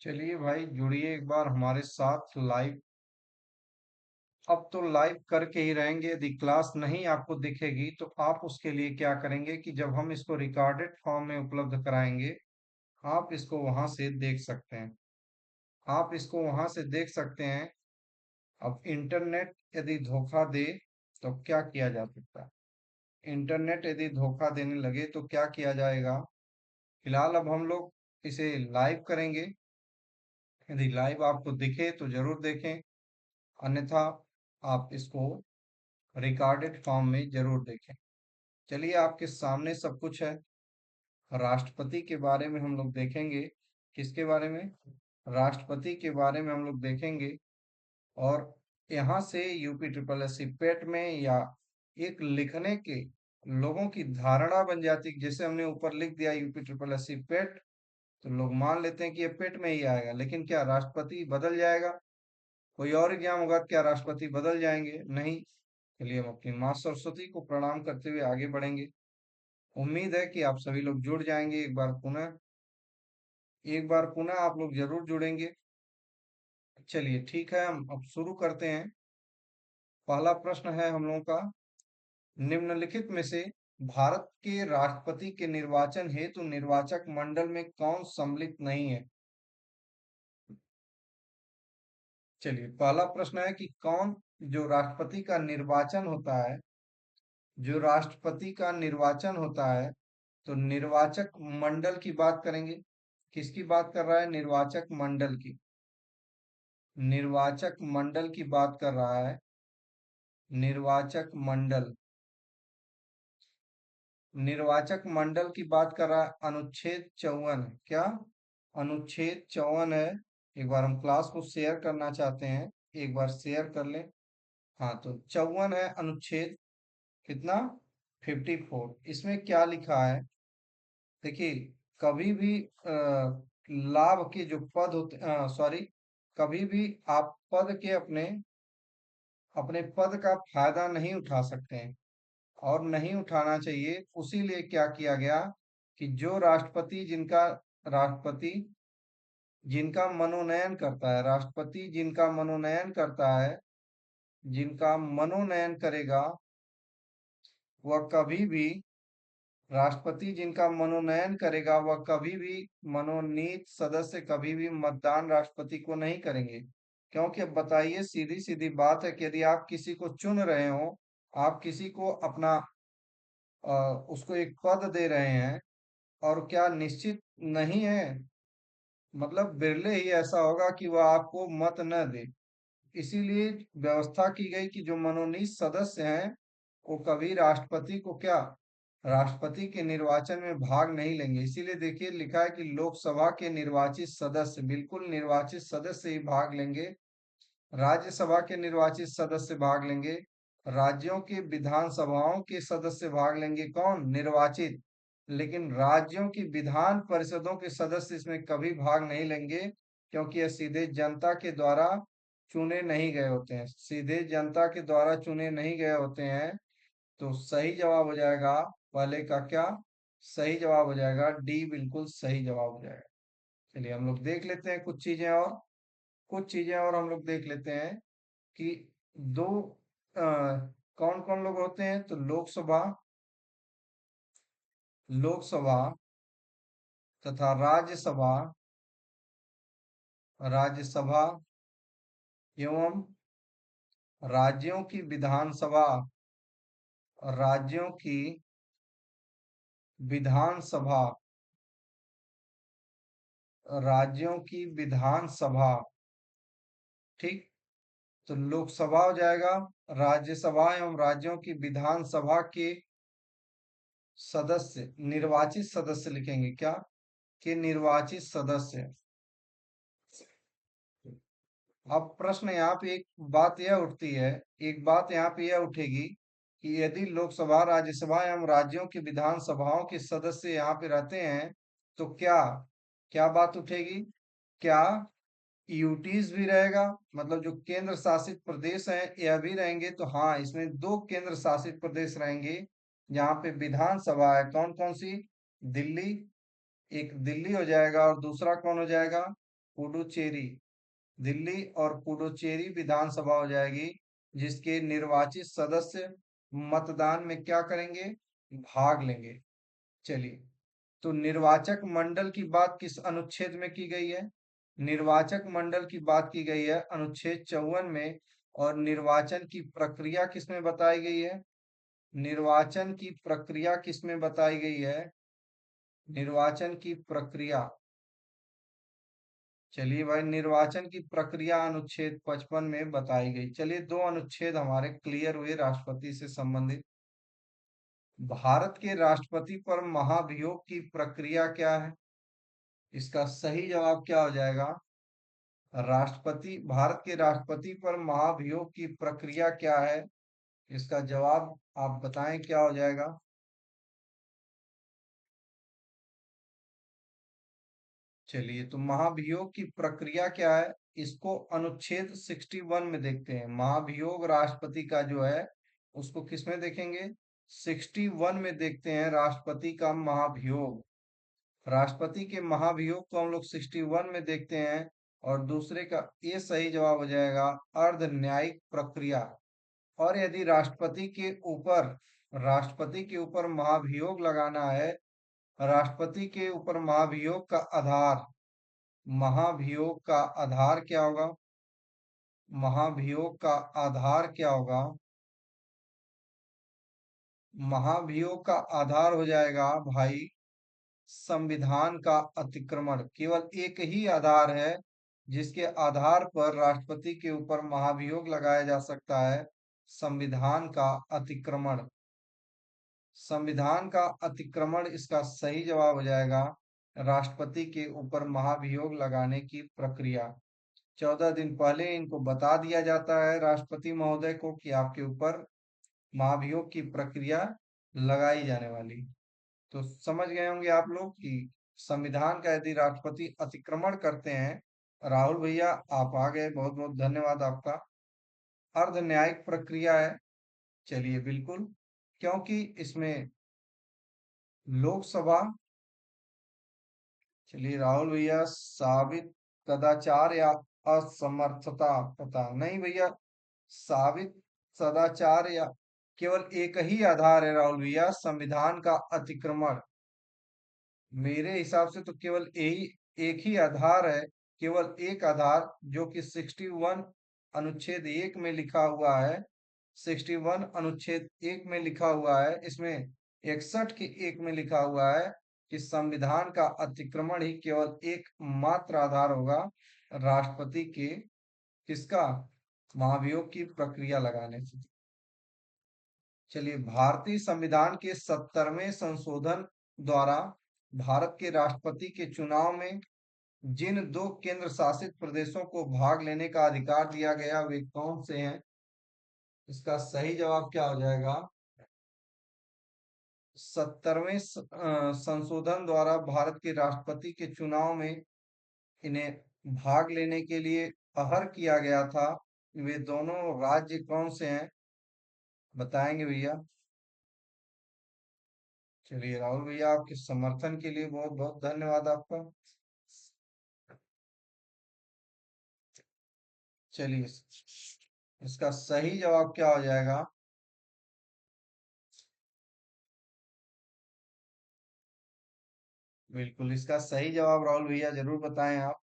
चलिए भाई, जुड़िए एक बार हमारे साथ लाइव। अब तो लाइव करके ही रहेंगे। यदि क्लास नहीं आपको दिखेगी तो आप उसके लिए क्या करेंगे कि जब हम इसको रिकॉर्डेड फॉर्म में उपलब्ध कराएंगे, आप इसको वहां से देख सकते हैं। आप इसको वहां से देख सकते हैं। अब इंटरनेट यदि धोखा दे तो क्या किया जा सकता है? इंटरनेट यदि धोखा देने लगे तो क्या किया जाएगा? फिलहाल अब हम लोग इसे लाइव करेंगे। यदि लाइव आपको दिखे तो जरूर देखें, अन्यथा आप इसको रिकॉर्डेड फॉर्म में जरूर देखें। चलिए, आपके सामने सब कुछ है। राष्ट्रपति के बारे में हम लोग देखेंगे। किसके बारे में? राष्ट्रपति के बारे में हम लोग देखेंगे। और यहाँ से यूपी ट्रिपल एस सी पेट में या एक लिखने के लोगों की धारणा बन जाती है, जैसे हमने ऊपर लिख दिया यूपी ट्रिपल एस सी पेट, तो लोग मान लेते हैं कि ये पेट में ही आएगा। लेकिन क्या राष्ट्रपति बदल जाएगा? कोई और एग्जाम होगा तो क्या राष्ट्रपति बदल जाएंगे? नहीं। चलिए, हम अपनी माँ सरस्वती को प्रणाम करते हुए आगे बढ़ेंगे। उम्मीद है कि आप सभी लोग जुड़ जाएंगे। एक बार पुनः आप लोग जरूर जुड़ेंगे। चलिए ठीक है, हम अब शुरू करते हैं। पहला प्रश्न है हम लोगों का, निम्नलिखित में से भारत के राष्ट्रपति के निर्वाचन हेतु निर्वाचक मंडल में कौन सम्मिलित नहीं है? चलिए, पहला प्रश्न है कि कौन, जो राष्ट्रपति का निर्वाचन होता है, जो राष्ट्रपति का निर्वाचन होता है, तो निर्वाचक मंडल की बात करेंगे। किसकी बात कर रहा है? निर्वाचक मंडल की। निर्वाचक मंडल की बात कर रहा है। निर्वाचक मंडल। निर्वाचक मंडल की बात कर रहा है। अनुच्छेद 54। क्या? अनुच्छेद 54 है। एक बार हम क्लास को शेयर करना चाहते हैं, एक बार शेयर कर लें। हाँ, तो 54 है अनुच्छेद। कितना? 54। इसमें क्या लिखा है? देखिए, कभी भी लाभ के जो पद होते, सॉरी, कभी भी आप पद के अपने अपने पद का फायदा नहीं उठा सकते हैं और नहीं उठाना चाहिए। उसीलिए क्या किया गया कि जो राष्ट्रपति जिनका मनोनयन करता है, राष्ट्रपति जिनका मनोनयन करता है, जिनका मनोनयन करेगा, वह कभी भी राष्ट्रपति जिनका मनोनयन करेगा वह कभी भी मनोनीत सदस्य कभी भी मतदान राष्ट्रपति को नहीं करेंगे। क्योंकि अब बताइए, सीधी सीधी बात है कि यदि आप किसी को चुन रहे हो, आप किसी को अपना उसको एक पद दे रहे हैं, और क्या निश्चित नहीं है, मतलब बिरले ही ऐसा होगा कि वह आपको मत न दे। इसीलिए व्यवस्था की गई कि जो मनोनीत सदस्य हैं, वो कभी राष्ट्रपति को क्या, राष्ट्रपति के निर्वाचन में भाग नहीं लेंगे। इसीलिए देखिए, लिखा है कि लोकसभा के निर्वाचित सदस्य, बिल्कुल निर्वाचित सदस्य ही भाग लेंगे। राज्यसभा के निर्वाचित सदस्य भाग लेंगे। राज्यों की विधानसभाओं के सदस्य भाग लेंगे। कौन? निर्वाचित। लेकिन राज्यों की विधान परिषदों के सदस्य इसमें कभी भाग नहीं लेंगे, क्योंकि यह सीधे जनता के द्वारा चुने नहीं गए होते हैं। सीधे जनता के द्वारा चुने नहीं गए होते हैं। तो सही जवाब हो जाएगा पहले का। क्या सही जवाब हो जाएगा? डी बिल्कुल सही जवाब हो जाएगा। चलिए, हम लोग देख लेते हैं कुछ चीजें और हम लोग देख लेते हैं कि दो कौन कौन लोग होते हैं। तो लोकसभा लोकसभा तथा राज्यसभा, राज्यसभा एवं राज्यों की विधानसभा, राज्यों की विधानसभा, राज्यों की विधानसभा। ठीक। तो लोकसभा हो जाएगा, राज्यसभा एवं राज्यों की विधानसभा के सदस्य, निर्वाचित सदस्य लिखेंगे। क्या? के निर्वाचित सदस्य। अब प्रश्न यहाँ पे एक बात यह उठती है, एक बात यहाँ पे यह उठेगी कि यदि लोकसभा, राज्यसभा एवं राज्यों की विधानसभाओं के सदस्य यहाँ पे रहते हैं, तो क्या क्या बात उठेगी? क्या यूटीज भी रहेगा, मतलब जो केंद्र शासित प्रदेश हैं यह भी रहेंगे? तो हाँ, इसमें दो केंद्र शासित प्रदेश रहेंगे जहाँ पे विधानसभा है। कौन कौन सी? दिल्ली, एक दिल्ली हो जाएगा, और दूसरा कौन हो जाएगा? पुडुचेरी, दिल्ली और पुडुचेरी विधानसभा हो जाएगी, जिसके निर्वाचित सदस्य मतदान में क्या करेंगे, भाग लेंगे। चलिए, तो निर्वाचक मंडल की बात किस अनुच्छेद में की गई है? निर्वाचक मंडल की बात की गई है अनुच्छेद 54 में। और निर्वाचन की प्रक्रिया किसमें बताई गई है? निर्वाचन की प्रक्रिया किसमें बताई गई है? निर्वाचन की प्रक्रिया, चलिए भाई, निर्वाचन की प्रक्रिया अनुच्छेद 55 में बताई गई। चलिए, दो अनुच्छेद हमारे क्लियर हुए राष्ट्रपति से संबंधित। भारत के राष्ट्रपति पर महाभियोग की प्रक्रिया क्या है? इसका सही जवाब क्या हो जाएगा? राष्ट्रपति, भारत के राष्ट्रपति पर महाभियोग की प्रक्रिया क्या है? इसका जवाब आप बताएं, क्या हो जाएगा? चलिए, तो महाभियोग की प्रक्रिया क्या है, इसको अनुच्छेद 61 में देखते हैं। महाभियोग राष्ट्रपति का जो है, उसको किस में देखेंगे? 61 में देखते हैं राष्ट्रपति का महाभियोग। राष्ट्रपति के महाभियोग को हम लोग 61 में देखते हैं। और दूसरे का ये सही जवाब हो जाएगा, अर्ध न्यायिक प्रक्रिया। और यदि राष्ट्रपति के ऊपर महाभियोग लगाना है, राष्ट्रपति के ऊपर महाभियोग का आधार क्या होगा? महाभियोग का आधार क्या होगा? महाभियोग का आधार हो जाएगा भाई, संविधान का अतिक्रमण। केवल एक ही आधार है जिसके आधार पर राष्ट्रपति के ऊपर महाभियोग लगाया जा सकता है, संविधान का अतिक्रमण। संविधान का अतिक्रमण इसका सही जवाब हो जाएगा, राष्ट्रपति के ऊपर महाभियोग लगाने की प्रक्रिया। 14 दिन पहले इनको बता दिया जाता है राष्ट्रपति महोदय को कि आपके ऊपर महाभियोग की प्रक्रिया लगाई जाने वाली। तो समझ गए होंगे आप लोग कि संविधान का यदि राष्ट्रपति अतिक्रमण करते हैं। राहुल भैया, आप आ गए, बहुत बहुत धन्यवाद आपका। अर्ध न्यायिक प्रक्रिया है। चलिए, बिल्कुल, क्योंकि इसमें लोकसभा, चलिए राहुल भैया, साबित कदाचार या असमर्थता, पता नहीं भैया, साबित सदाचार या, केवल एक ही आधार है राहुल भैया, संविधान का अतिक्रमण। मेरे हिसाब से तो केवल यही एक ही आधार है, केवल एक आधार, जो कि 61 अनुच्छेद 1 में लिखा हुआ है। 61 अनुच्छेद 1 में लिखा हुआ है, इसमें 61 के 1 में लिखा हुआ है कि संविधान का अतिक्रमण ही केवल एक मात्र आधार होगा राष्ट्रपति के, किसका, महाभियोग की प्रक्रिया लगाने से। चलिए, भारतीय संविधान के 70वें संशोधन द्वारा भारत के राष्ट्रपति के चुनाव में जिन दो केंद्र शासित प्रदेशों को भाग लेने का अधिकार दिया गया, वे कौन से हैं? इसका सही जवाब क्या हो जाएगा? 70वें संशोधन द्वारा भारत के राष्ट्रपति के चुनाव में इन्हें भाग लेने के लिए अहर किया गया था। वे दोनों राज्य कौन से हैं, बताएंगे भैया? चलिए राहुल भैया, आपके समर्थन के लिए बहुत बहुत धन्यवाद आपका। चलिए, इसका सही जवाब क्या हो जाएगा? बिल्कुल, इसका सही जवाब राहुल भैया जरूर बताएं आप।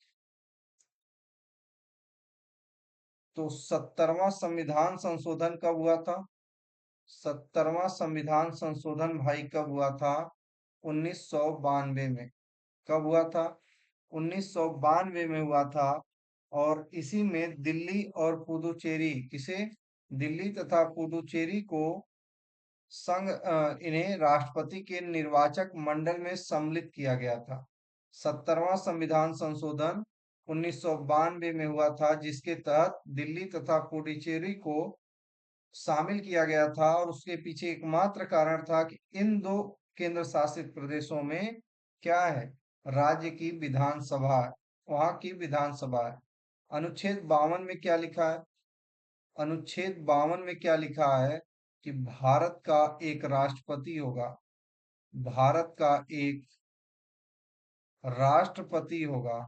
तो 70वां संविधान संशोधन कब हुआ था? 70वां संविधान संशोधन भाई कब हुआ था? 1992 में। कब हुआ था? 1992 में हुआ था। और इसी में दिल्ली और पुदुचेरी, किसे, दिल्ली तथा पुदुचेरी को इन्हें राष्ट्रपति के निर्वाचक मंडल में सम्मिलित किया गया था। 70वां संविधान संशोधन 1992 में हुआ था, जिसके तहत दिल्ली तथा पुडुचेरी को शामिल किया गया था। और उसके पीछे एकमात्र कारण था कि इन दो केंद्र शासित प्रदेशों में क्या है, राज्य की विधानसभा है, वहां की विधानसभा है। अनुच्छेद 52 में क्या लिखा है? अनुच्छेद 52 में क्या लिखा है कि भारत का एक राष्ट्रपति होगा, भारत का एक राष्ट्रपति होगा।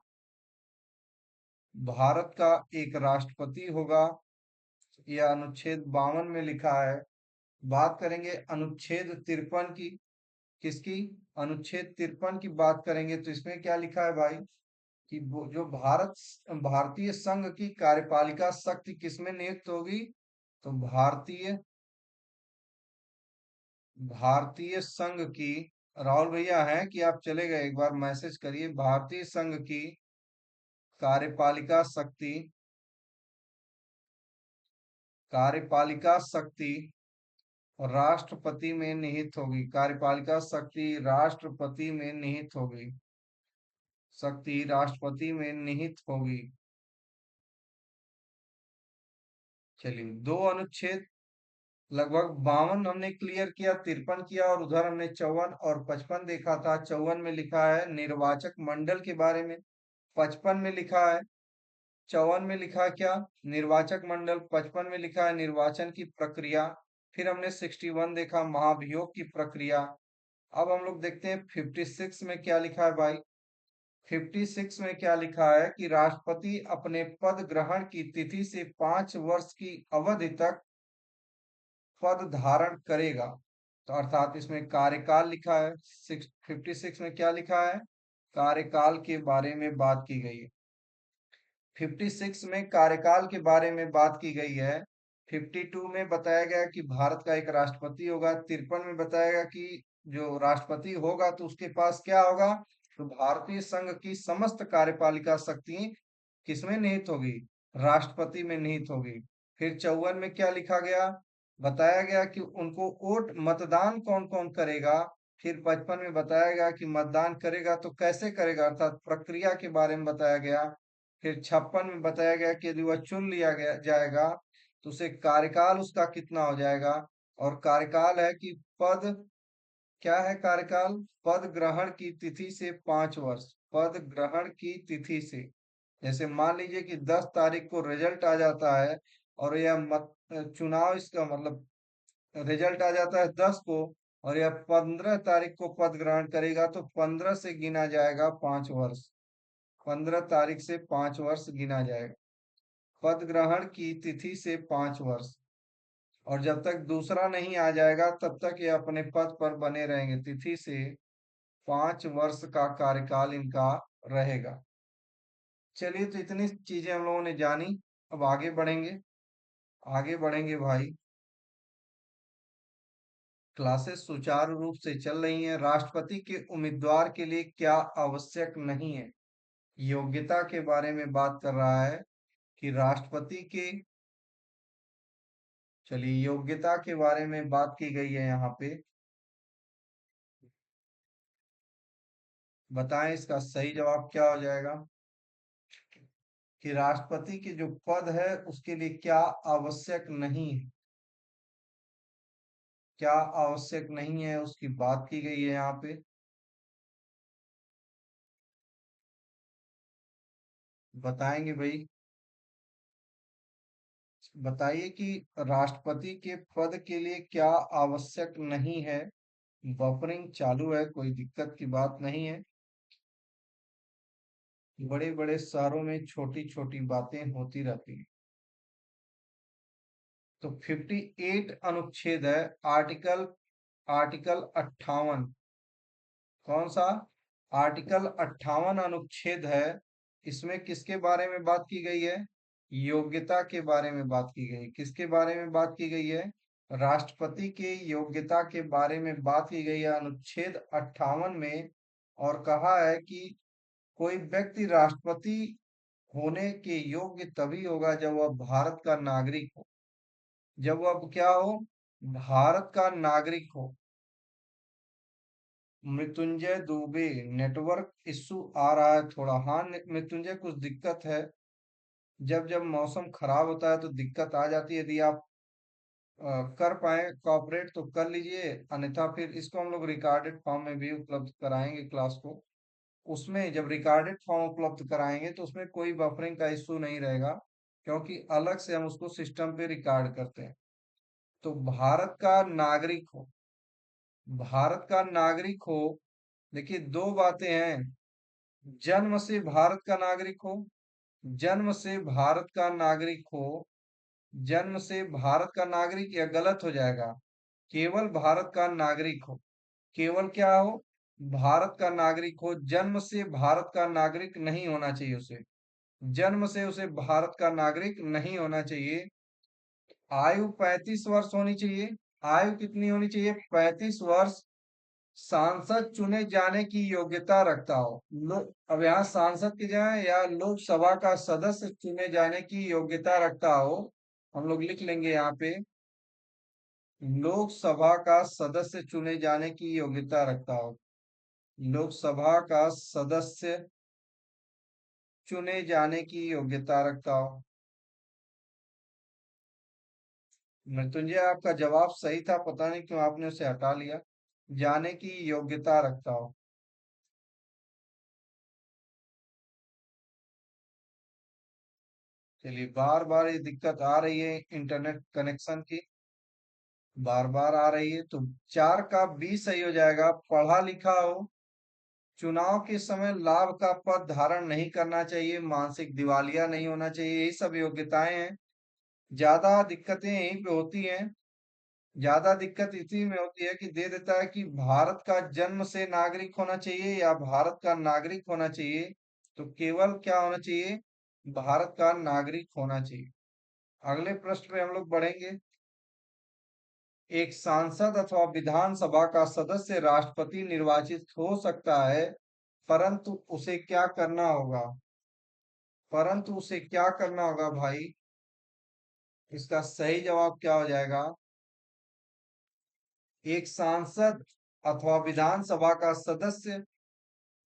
भारत का एक राष्ट्रपति होगा, यह अनुच्छेद 52 में लिखा है। बात करेंगे अनुच्छेद 53 की। किसकी? अनुच्छेद 53 की बात करेंगे तो इसमें क्या लिखा है भाई, कि वो जो भारतीय संघ की कार्यपालिका शक्ति किसमें नियुक्त होगी? तो भारतीय संघ की, राहुल भैया हैं कि आप चले गए? एक बार मैसेज करिए। भारतीय संघ की कार्यपालिका शक्ति, कार्यपालिका शक्ति राष्ट्रपति में निहित होगी। कार्यपालिका शक्ति राष्ट्रपति में निहित होगी। शक्ति राष्ट्रपति में निहित होगी। चलिए, दो अनुच्छेद लगभग 52 हमने क्लियर किया, 53 किया, और उधर हमने 54 और 55 देखा था। 54 में लिखा है निर्वाचक मंडल के बारे में, 55 में लिखा है, 54 में लिखा है क्या? निर्वाचक मंडल। 55 में लिखा है निर्वाचन की प्रक्रिया। फिर हमने 61 देखा, महाभियोग की प्रक्रिया। अब हम लोग देखते हैं 56 में क्या लिखा है भाई। 56 में क्या लिखा है कि राष्ट्रपति अपने पद ग्रहण की तिथि से 5 वर्ष की अवधि तक पद धारण करेगा। तो अर्थात इसमें कार्यकाल लिखा है। 56 में क्या लिखा है? कार्यकाल के बारे में बात की गई है। 56 में कार्यकाल के बारे में बात की गई है। 52 में बताया गया कि भारत का एक राष्ट्रपति होगा। 53 में बताया गया कि जो राष्ट्रपति होगा तो उसके पास क्या होगा? तो भारतीय संघ की समस्त कार्यपालिका शक्ति किसमें निहित होगी? राष्ट्रपति में निहित होगी। फिर 54 में क्या लिखा गया? बताया गया कि उनको वोट मतदान कौन कौन करेगा। फिर 55 में बताया गया कि मतदान करेगा तो कैसे करेगा, अर्थात प्रक्रिया के बारे में बताया गया। फिर 56 में बताया गया कि यदि वह चुन लिया गया जाएगा तो उसे कार्यकाल उसका कितना हो जाएगा। और कार्यकाल है कि पद, क्या है कार्यकाल? पद ग्रहण की तिथि से 5 वर्ष। पद ग्रहण की तिथि से, जैसे मान लीजिए कि 10 तारीख को रिजल्ट आ जाता है और यह चुनाव, इसका मतलब रिजल्ट आ जाता है 10 को, और यह 15 तारीख को पद ग्रहण करेगा तो 15 से गिना जाएगा 5 वर्ष। 15 तारीख से 5 वर्ष गिना जाएगा पद ग्रहण की तिथि से 5 वर्ष। और जब तक दूसरा नहीं आ जाएगा तब तक ये अपने पद पर बने रहेंगे। तिथि से 5 वर्ष का कार्यकाल इनका रहेगा। चलिए, तो इतनी चीजें हम लोगों ने जानी। अब आगे बढ़ेंगे। आगे बढ़ेंगे भाई। क्लासेस सुचारू रूप से चल रही हैं। राष्ट्रपति के उम्मीदवार के लिए क्या आवश्यक नहीं है? योग्यता के बारे में बात कर रहा है कि राष्ट्रपति के, चलिए योग्यता के बारे में बात की गई है यहाँ पे। बताएं इसका सही जवाब क्या हो जाएगा, कि राष्ट्रपति के जो पद है उसके लिए क्या आवश्यक नहीं है। क्या आवश्यक नहीं है उसकी बात की गई है यहाँ पे। बताएंगे भाई। बताइए कि राष्ट्रपति के पद के लिए क्या आवश्यक नहीं है। बफरिंग चालू है, कोई दिक्कत की बात नहीं है। बड़े बड़े शहरों में छोटी छोटी बातें होती रहती हैं। तो 58 अनुच्छेद है, आर्टिकल, आर्टिकल 58। कौन सा? आर्टिकल 58 अनुच्छेद है। इसमें किसके बारे में बात की गई है? योग्यता के बारे में बात की गई। किसके बारे में बात की गई है? राष्ट्रपति के योग्यता के बारे में बात की गई है अनुच्छेद 58 में। और कहा है कि कोई व्यक्ति राष्ट्रपति होने के योग्य तभी होगा जब वह भारत का नागरिक हो। जब वह क्या हो? भारत का नागरिक हो। मृत्युंजय दुबे, नेटवर्क इश्यू आ रहा है थोड़ा। हाँ मृत्युंजय, कुछ दिक्कत है। जब जब मौसम खराब होता है तो दिक्कत आ जाती है। यदि आप कर पाए कॉपरेट तो कर लीजिए, अन्यथा फिर इसको हम लोग रिकॉर्डेड फॉर्म में भी उपलब्ध कराएंगे क्लास को। उसमें जब रिकॉर्डेड फॉर्म उपलब्ध कराएंगे तो उसमें कोई बफरिंग का इश्यू नहीं रहेगा, क्योंकि अलग से हम उसको सिस्टम पे रिकॉर्ड करते हैं। तो भारत का नागरिक हो, भारत का नागरिक हो। देखिए, दो बातें हैं, जन्म से भारत का नागरिक हो जन्म से भारत का नागरिक हो, जन्म से भारत का नागरिक, या गलत हो जाएगा, केवल भारत का नागरिक हो। केवल क्या हो? भारत का नागरिक हो, जन्म से भारत का नागरिक नहीं होना चाहिए उसे। जन्म से उसे भारत का नागरिक नहीं होना चाहिए। आयु 35 वर्ष होनी चाहिए। आयु कितनी होनी चाहिए? 35 वर्ष। सांसद चुने जाने की योग्यता रखता हो। अब यहाँ सांसद की जगह या लोकसभा का सदस्य चुने जाने की योग्यता रखता हो, हम लोग लिख लेंगे यहाँ पे, लोकसभा का सदस्य चुने जाने की योग्यता रखता हो। लोकसभा का सदस्य चुने जाने की योग्यता रखता हो। मृत्युंजय, आपका जवाब सही था, पता नहीं क्यों आपने उसे हटा लिया। जाने की योग्यता रखता हो। चलिए, बार बार ये दिक्कत आ रही है इंटरनेट कनेक्शन की, बार बार आ रही है, तो 4 का 20 सही हो जाएगा। पढ़ा लिखा हो, चुनाव के समय लाभ का पद धारण नहीं करना चाहिए, मानसिक दिवालिया नहीं होना चाहिए, यही सब योग्यताएं हैं। ज्यादा दिक्कतें यहीं पे होती हैं। ज्यादा दिक्कत इसी में होती है कि दे देता है कि भारत का जन्म से नागरिक होना चाहिए या भारत का नागरिक होना चाहिए। तो केवल क्या होना चाहिए? भारत का नागरिक होना चाहिए। अगले प्रश्न पे हम लोग बढ़ेंगे। एक सांसद अथवा विधानसभा का सदस्य राष्ट्रपति निर्वाचित हो सकता है, परंतु उसे क्या करना होगा? परंतु उसे क्या करना होगा भाई? इसका सही जवाब क्या हो जाएगा? एक सांसद अथवा विधानसभा का सदस्य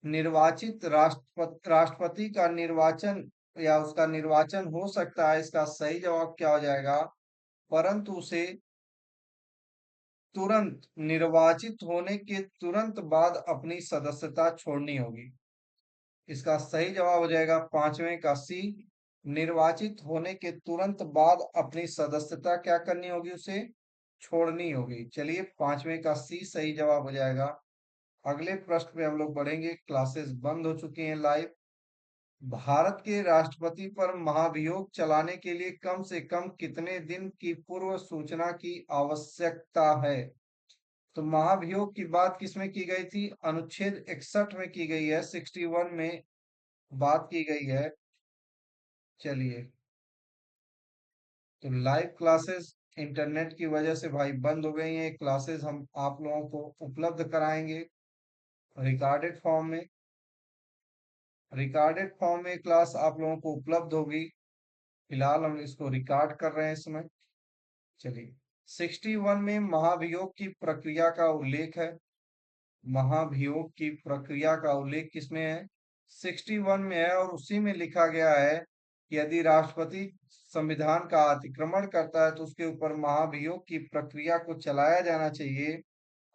निर्वाचित राष्ट्रपति का निर्वाचन या उसका निर्वाचन हो सकता है, इसका सही जवाब क्या हो जाएगा? परंतु उसे तुरंत, निर्वाचित होने के तुरंत बाद अपनी सदस्यता छोड़नी होगी। इसका सही जवाब हो जाएगा 5वें का सी। निर्वाचित होने के तुरंत बाद अपनी सदस्यता क्या करनी होगी? उसे छोड़नी होगी। चलिए, 5वें का सी सही जवाब हो जाएगा। अगले प्रश्न पे हम लोग बढ़ेंगे। क्लासेस बंद हो चुकी हैं लाइव। भारत के राष्ट्रपति पर महाभियोग चलाने के लिए कम से कम कितने दिन की पूर्व सूचना की आवश्यकता है? तो महाभियोग की बात किसमें की गई थी? अनुच्छेद 61 में की गई है, 61 में बात की गई है। चलिए, तो लाइव क्लासेस इंटरनेट की वजह से भाई बंद हो गई हैं। क्लासेस हम आप लोगों को उपलब्ध कराएंगे रिकॉर्डेड फॉर्म में। रिकॉर्डेड फॉर्म में क्लास आप लोगों को उपलब्ध होगी। फिलहाल हम इसको रिकॉर्ड कर रहे हैं इसमें। चलिए, 61 में महाभियोग की प्रक्रिया का उल्लेख है। महाभियोग की प्रक्रिया का उल्लेख किसमें है? 61 में है, और उसी में लिखा गया है कि यदि राष्ट्रपति संविधान का अतिक्रमण करता है तो उसके ऊपर महाभियोग की प्रक्रिया को चलाया जाना चाहिए।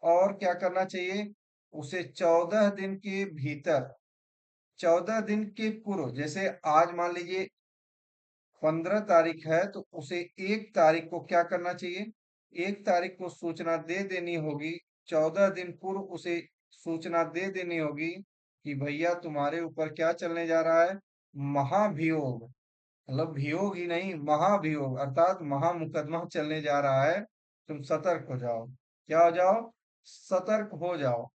और क्या करना चाहिए? उसे 14 दिन के भीतर, 14 दिन के पूर्व, जैसे आज मान लीजिए 15 तारीख है, तो उसे 1 तारीख को क्या करना चाहिए? 1 तारीख को सूचना दे देनी होगी। 14 दिन पूर्व उसे सूचना दे देनी होगी कि भैया तुम्हारे ऊपर क्या चलने जा रहा है? महाभियोग। मतलब वियोग ही नहीं, महाभियोग अर्थात महामुकदमा चलने जा रहा है। तुम सतर्क हो जाओ। क्या हो जाओ? सतर्क हो जाओ।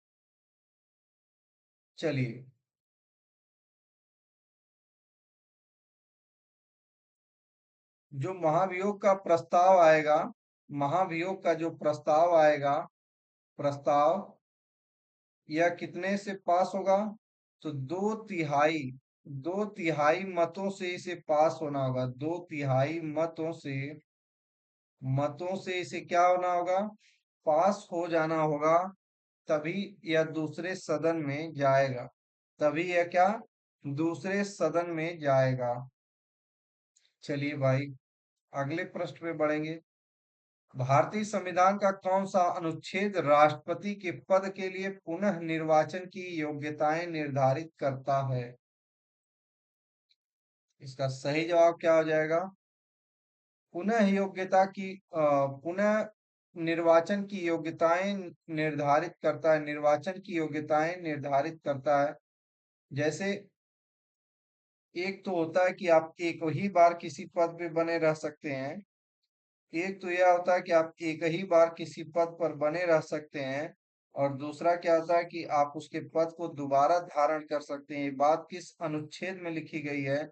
चलिए, जो महाभियोग का प्रस्ताव आएगा, महाभियोग का जो प्रस्ताव आएगा, प्रस्ताव यह कितने से पास होगा? तो 2 तिहाई, 2 तिहाई मतों से इसे पास होना होगा। 2 तिहाई मतों से इसे क्या होना होगा? पास हो जाना होगा। तभी यह दूसरे सदन में जाएगा। तभी यह क्या? दूसरे सदन में जाएगा। चलिए भाई, अगले प्रश्न पे बढ़ेंगे। भारतीय संविधान का कौन सा अनुच्छेद राष्ट्रपति के पद के लिए पुनः निर्वाचन की योग्यताएं निर्धारित करता है? इसका सही जवाब क्या हो जाएगा? पुनः योग्यता की पुनः निर्वाचन की योग्यताएं निर्धारित करता है। निर्वाचन की योग्यताएं निर्धारित करता है। जैसे एक तो होता है कि आप एक ही बार किसी पद पे बने रह सकते हैं। एक तो यह होता है कि आप एक ही बार किसी पद पर बने रह सकते हैं, और दूसरा क्या होता है कि आप उसके पद को दोबारा धारण कर सकते हैं। ये बात किस अनुच्छेद में लिखी गई है?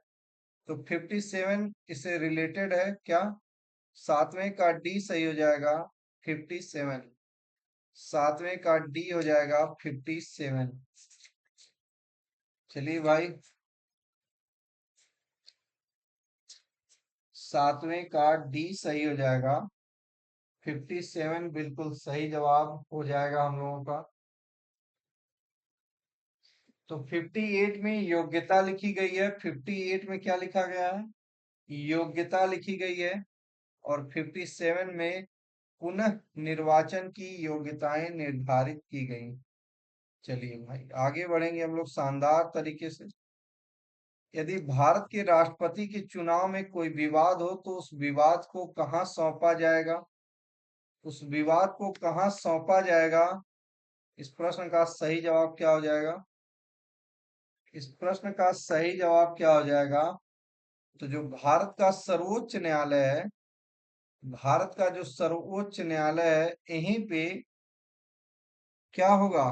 तो 57 इससे रिलेटेड है क्या? सातवें का डी सही हो जाएगा। 57, सातवें का डी हो जाएगा 57। चलिए भाई, सातवें का डी सही हो जाएगा। 57 बिल्कुल सही जवाब हो जाएगा हम लोगों का। तो 58 में योग्यता लिखी गई है। 58 में क्या लिखा गया है? योग्यता लिखी गई है। और 57 में पुनः निर्वाचन की योग्यताएं निर्धारित की गई। चलिए भाई, आगे बढ़ेंगे हम लोग शानदार तरीके से। यदि भारत के राष्ट्रपति के चुनाव में कोई विवाद हो तो उस विवाद को कहाँ सौंपा जाएगा? उस विवाद को कहाँ सौंपा जाएगा? इस प्रश्न का सही जवाब क्या हो जाएगा? इस प्रश्न का सही जवाब क्या हो जाएगा? तो जो भारत का सर्वोच्च न्यायालय है, भारत का जो सर्वोच्च न्यायालय है, यहीं पे क्या होगा?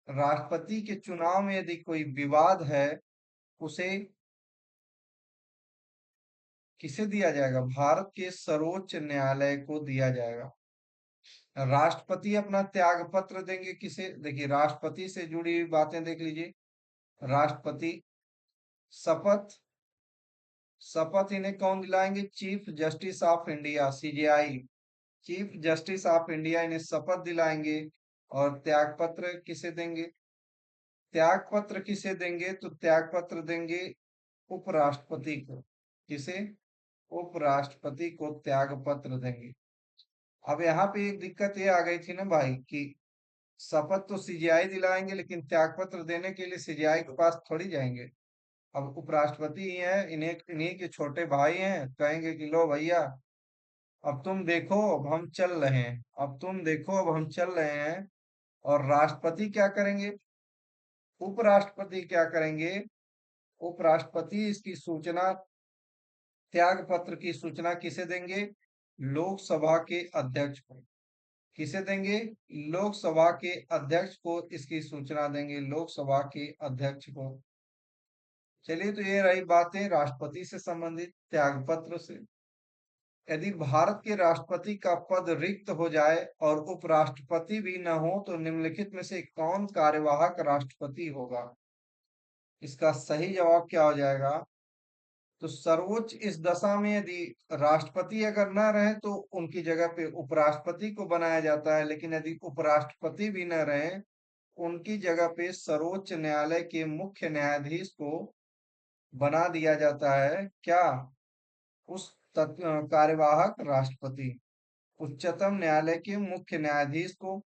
राष्ट्रपति के चुनाव में यदि कोई विवाद है, उसे किसे दिया जाएगा? भारत के सर्वोच्च न्यायालय को दिया जाएगा। राष्ट्रपति अपना त्याग पत्र देंगे किसे? देखिए, राष्ट्रपति से जुड़ी हुई बातें देख लीजिए। राष्ट्रपति शपथ, शपथ इन्हें कौन दिलाएंगे? Chief justice of India, CJI, chief justice of India इन्हें शपथ दिलाएंगे। और त्याग पत्र किसे देंगे? त्याग पत्र किसे देंगे? तो त्याग पत्र देंगे उपराष्ट्रपति को। किसे? उपराष्ट्रपति को त्याग पत्र देंगे। अब यहाँ पे एक दिक्कत ये आ गई थी ना भाई, कि शपथ तो सीजीआई दिलाएंगे, लेकिन त्याग पत्र देने के लिए सीजीआई के पास थोड़ी जाएंगे। अब उपराष्ट्रपति ही हैं, इन्हें इन्हीं के छोटे भाई हैं, कहेंगे कि लो भैया, अब तुम देखो, अब हम चल रहे हैं, अब तुम देखो, अब हम चल रहे हैं। और राष्ट्रपति क्या करेंगे? उपराष्ट्रपति क्या करेंगे? उपराष्ट्रपति इसकी सूचना, त्याग पत्र की सूचना किसे देंगे? लोकसभा के अध्यक्ष को। किसे देंगे? लोकसभा के अध्यक्ष को इसकी सूचना देंगे, लोकसभा के अध्यक्ष को। चलिए, तो ये रही बातें राष्ट्रपति से संबंधित, त्याग पत्र से। यदि भारत के राष्ट्रपति का पद रिक्त हो जाए और उपराष्ट्रपति भी न हो, तो निम्नलिखित में से कौन कार्यवाहक राष्ट्रपति होगा? इसका सही जवाब क्या हो जाएगा? तो सर्वोच्च इस दशा में यदि राष्ट्रपति अगर न रहे तो उनकी जगह पे उपराष्ट्रपति को बनाया जाता है, लेकिन यदि उपराष्ट्रपति भी न रहे, उनकी जगह पे सर्वोच्च न्यायालय के मुख्य न्यायाधीश को बना दिया जाता है। क्या? उस कार्यवाहक राष्ट्रपति, उच्चतम न्यायालय के मुख्य न्यायाधीश को।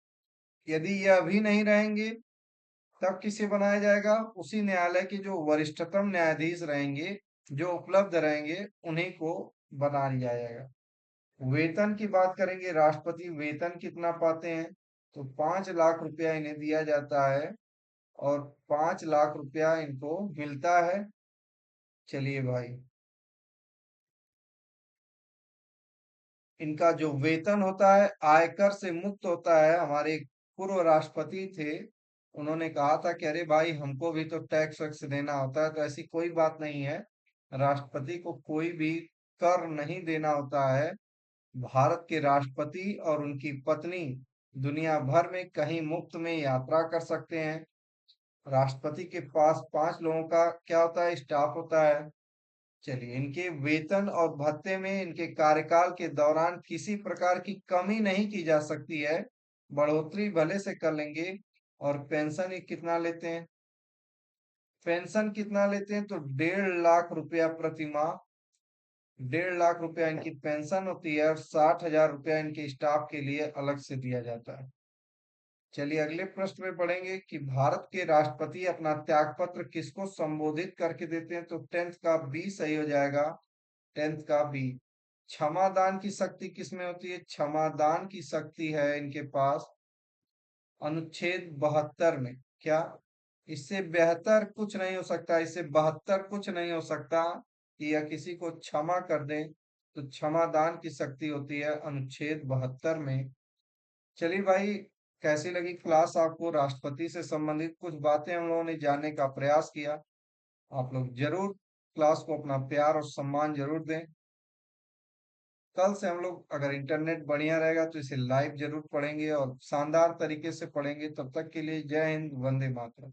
यदि यह भी नहीं रहेंगे, तब किसे बनाया जाएगा? उसी न्यायालय के जो वरिष्ठतम न्यायाधीश रहेंगे, जो उपलब्ध रहेंगे, उन्हीं को बना लिया जाएगा। वेतन की बात करेंगे, राष्ट्रपति वेतन कितना पाते हैं? तो 5 लाख रुपया इन्हें दिया जाता है, और 5 लाख रुपया इनको मिलता है। चलिए भाई, इनका जो वेतन होता है आयकर से मुक्त होता है। हमारे एक पूर्व राष्ट्रपति थे, उन्होंने कहा था कि अरे भाई, हमको भी तो टैक्स वैक्स देना होता है। तो ऐसी कोई बात नहीं है, राष्ट्रपति को कोई भी कर नहीं देना होता है। भारत के राष्ट्रपति और उनकी पत्नी दुनिया भर में कहीं मुफ्त में यात्रा कर सकते हैं। राष्ट्रपति के पास 5 लोगों का क्या होता है? स्टाफ होता है। चलिए, इनके वेतन और भत्ते में इनके कार्यकाल के दौरान किसी प्रकार की कमी नहीं की जा सकती है, बढ़ोतरी भले से कर लेंगे। और पेंशन ये कितना लेते हैं? पेंशन कितना लेते हैं? तो 1.5 लाख रुपया प्रति माह। 1.5 लाख रुपया इनकी पेंशन होती है, और 60,000 रुपया इनके स्टाफ के लिए अलग से दिया जाता है। चलिए, अगले प्रश्न में पढ़ेंगे कि भारत के राष्ट्रपति अपना त्यागपत्र किसको संबोधित करके देते हैं? तो 10th का बी सही हो जाएगा। 10th का बी। क्षमादान की शक्ति किसमें होती है? क्षमादान की शक्ति है इनके पास अनुच्छेद 72 में। क्या? इससे बेहतर कुछ नहीं हो सकता, इससे बहत्तर कुछ नहीं हो सकता कि यह किसी को क्षमा कर दे। तो क्षमादान की शक्ति होती है अनुच्छेद 72 में। चलिए भाई, कैसी लगी क्लास आपको? राष्ट्रपति से संबंधित कुछ बातें हम लोगों ने जानने का प्रयास किया। आप लोग जरूर क्लास को अपना प्यार और सम्मान जरूर दें। कल से हम लोग, अगर इंटरनेट बढ़िया रहेगा तो इसे लाइव जरूर पढ़ेंगे और शानदार तरीके से पढ़ेंगे। तब तक के लिए जय हिंद, वंदे मातरम।